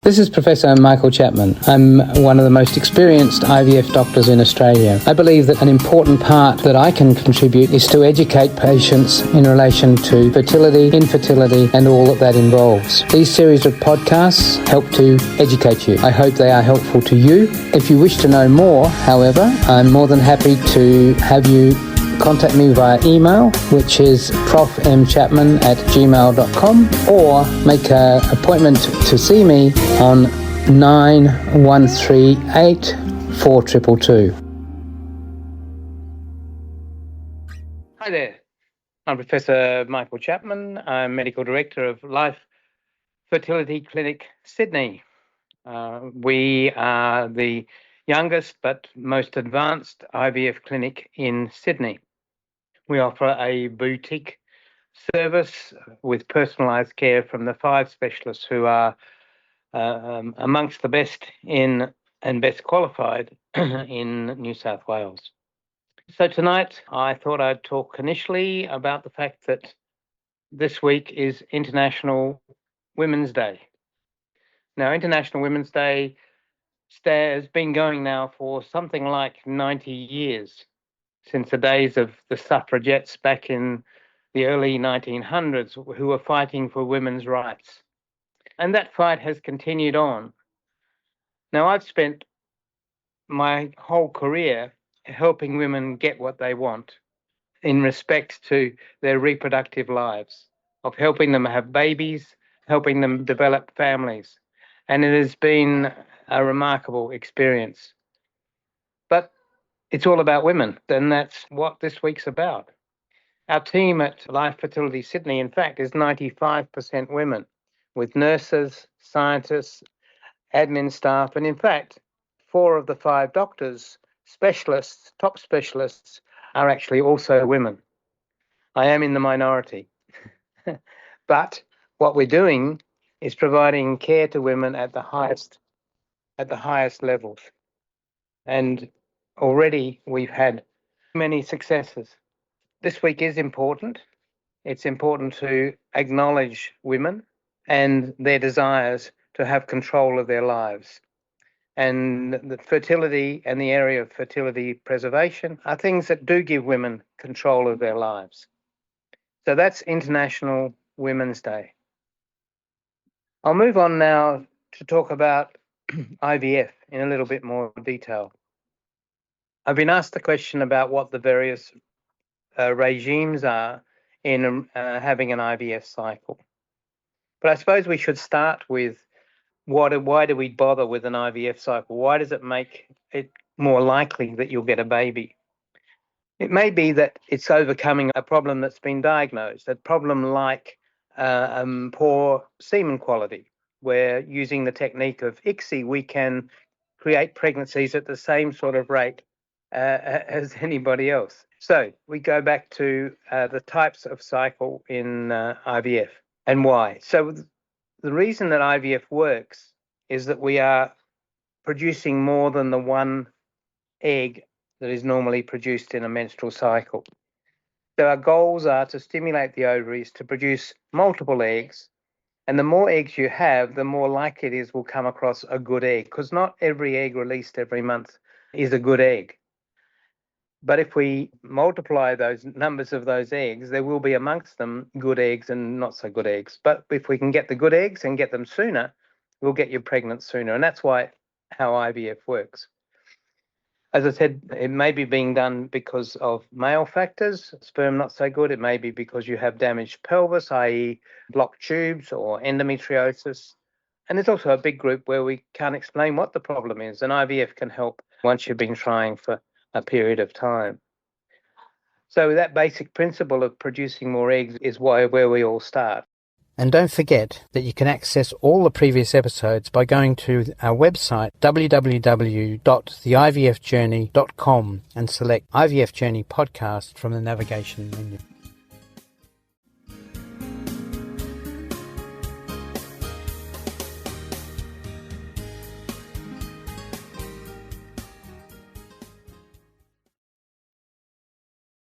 This is Professor Michael Chapman. I'm one of the most experienced IVF doctors in Australia. I believe that an important part that I can contribute is to educate patients in relation to fertility, infertility, and all that involves. These series of podcasts help to educate you. I hope they are helpful to you. If you wish to know more, however, I'm more than happy to have you contact me via email, which is profmchapman@gmail.com, or make an appointment to see me on 9138 4222. Hi there, I'm Professor Michael Chapman. I'm Medical Director of Life Fertility Clinic, Sydney. We are the youngest but most advanced IVF clinic in Sydney. We offer a boutique service with personalised care from the 5 specialists who are amongst the best in and best qualified in New South Wales. So tonight I thought I'd talk initially about the fact that this week is International Women's Day. Now, International Women's Day has been going now for something like 90 years. Since the days of the suffragettes back in the early 1900s who were fighting for women's rights. And that fight has continued on. Now, I've spent my whole career helping women get what they want in respect to their reproductive lives, of helping them have babies, helping them develop families. And it has been a remarkable experience. But it's all about women, and that's what this week's about. Our team at Life Fertility Sydney, in fact, is 95% women, with nurses, scientists, admin staff, and in fact, 4 of the 5 doctors, specialists, top specialists, are actually also women. I am in the minority. But what we're doing is providing care to women at the highest levels. And already we've had many successes. This week is important. It's important to acknowledge women and their desires to have control of their lives. And the fertility and the area of fertility preservation are things that do give women control of their lives. So that's International Women's Day. I'll move on now to talk about IVF in a little bit more detail. I've been asked the question about what the various regimes are in having an IVF cycle. But I suppose we should start with why do we bother with an IVF cycle? Why does it make it more likely that you'll get a baby? It may be that it's overcoming a problem that's been diagnosed, a problem like poor semen quality, where using the technique of ICSI, we can create pregnancies at the same sort of rate as anybody else. So we go back to the types of cycle in IVF and why. So the reason that IVF works is that we are producing more than the one egg that is normally produced in a menstrual cycle. So our goals are to stimulate the ovaries to produce multiple eggs, and the more eggs you have, the more likely it is we'll come across a good egg, because not every egg released every month is a good egg. But if we multiply those numbers of those eggs, there will be amongst them good eggs and not so good eggs. But if we can get the good eggs and get them sooner, we'll get you pregnant sooner. And that's how IVF works. As I said, it may be being done because of male factors, sperm not so good. It may be because you have damaged pelvis, i.e. blocked tubes or endometriosis. And there's also a big group where we can't explain what the problem is. And IVF can help once you've been trying for a period of time. So that basic principle of producing more eggs is where we all start. And don't forget that you can access all the previous episodes by going to our website www.theivfjourney.com and select IVF Journey podcast from the navigation menu.